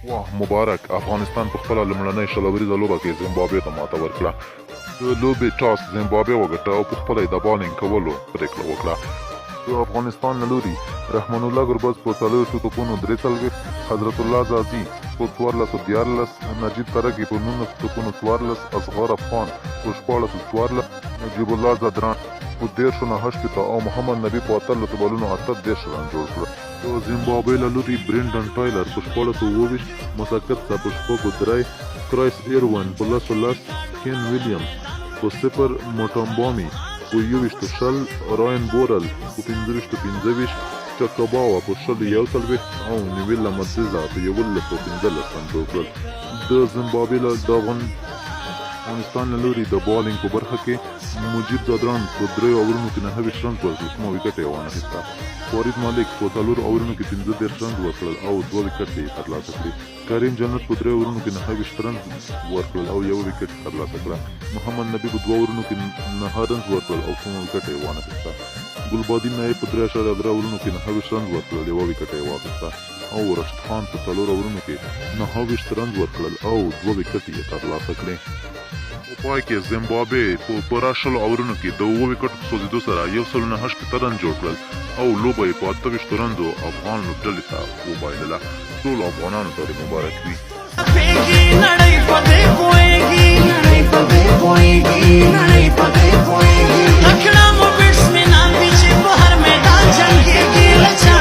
واه مبارک افغانستان په خپله لومړنۍ شلوریزه لوبه کې زیمبابوې ته ماته ورکړه. د لوبې ټاس زیمبابوې وګټه او په خپله یې د بالینګ کولو پرېکړه وکړه. د افغانستان له لوري رحمان الله ګربز په 4 توپونو 43، حضرت الله زازي په 1414، نجیب ترکی په 19 توپونو 14، اصغر افغان په 1414، نجیب الله زدران په 10 او محمد نبی په 18 بالونو 28 رن جوړ کړل. د زیمبابوې له لوري برینډن ټایلر په 1424، مساکتسا په 3، کرایس ایروین په 10، کین ویلیامز په 0، موټامبامي په 21، راین بورل په 15، چکاباوا په 21 او نیویلا مدزا په 1115 رن جوړ کړل. د زیمبابوې د افغانستان له لوري د بالینګ په برخه کې مجیب زدران په 3 اورونو کې 9 رن ورکړل، کومه وکټ یې وانخیسته. فارید مالک په 4 اورونو کې 15 رن ورکړل او 2 وکټ یې ترلاسه کړي. کریم جنت په 3 اورونو کې 9 رن ورکړل او 1 وکټ ترلاسه کړه. محمد نبی په 2 اورونو کې 9 رن ورکړل او کومه وکټ یې وانخیسته. ګلبادي نایب په 3.3 اورونو کې 9 رن ورکړل، 1 وکټ یې واخیسته. او رشد خان په 4 اورونو کې 9 رن ورکړل او 2 وکټ یې ترلاسه کړي. په پای کې زیمبابوې په پوره 10 اورونو کې د 7 وکټو په سوځېدو سره 108 رن جوړ کړل او لوبه یې په 28 رنو افغان لوبډلې ته وبایلله. ټولو افغانانو ته مبارک وي. اکرم و بسم نام پیچه په هر میدان جنگیږي له چا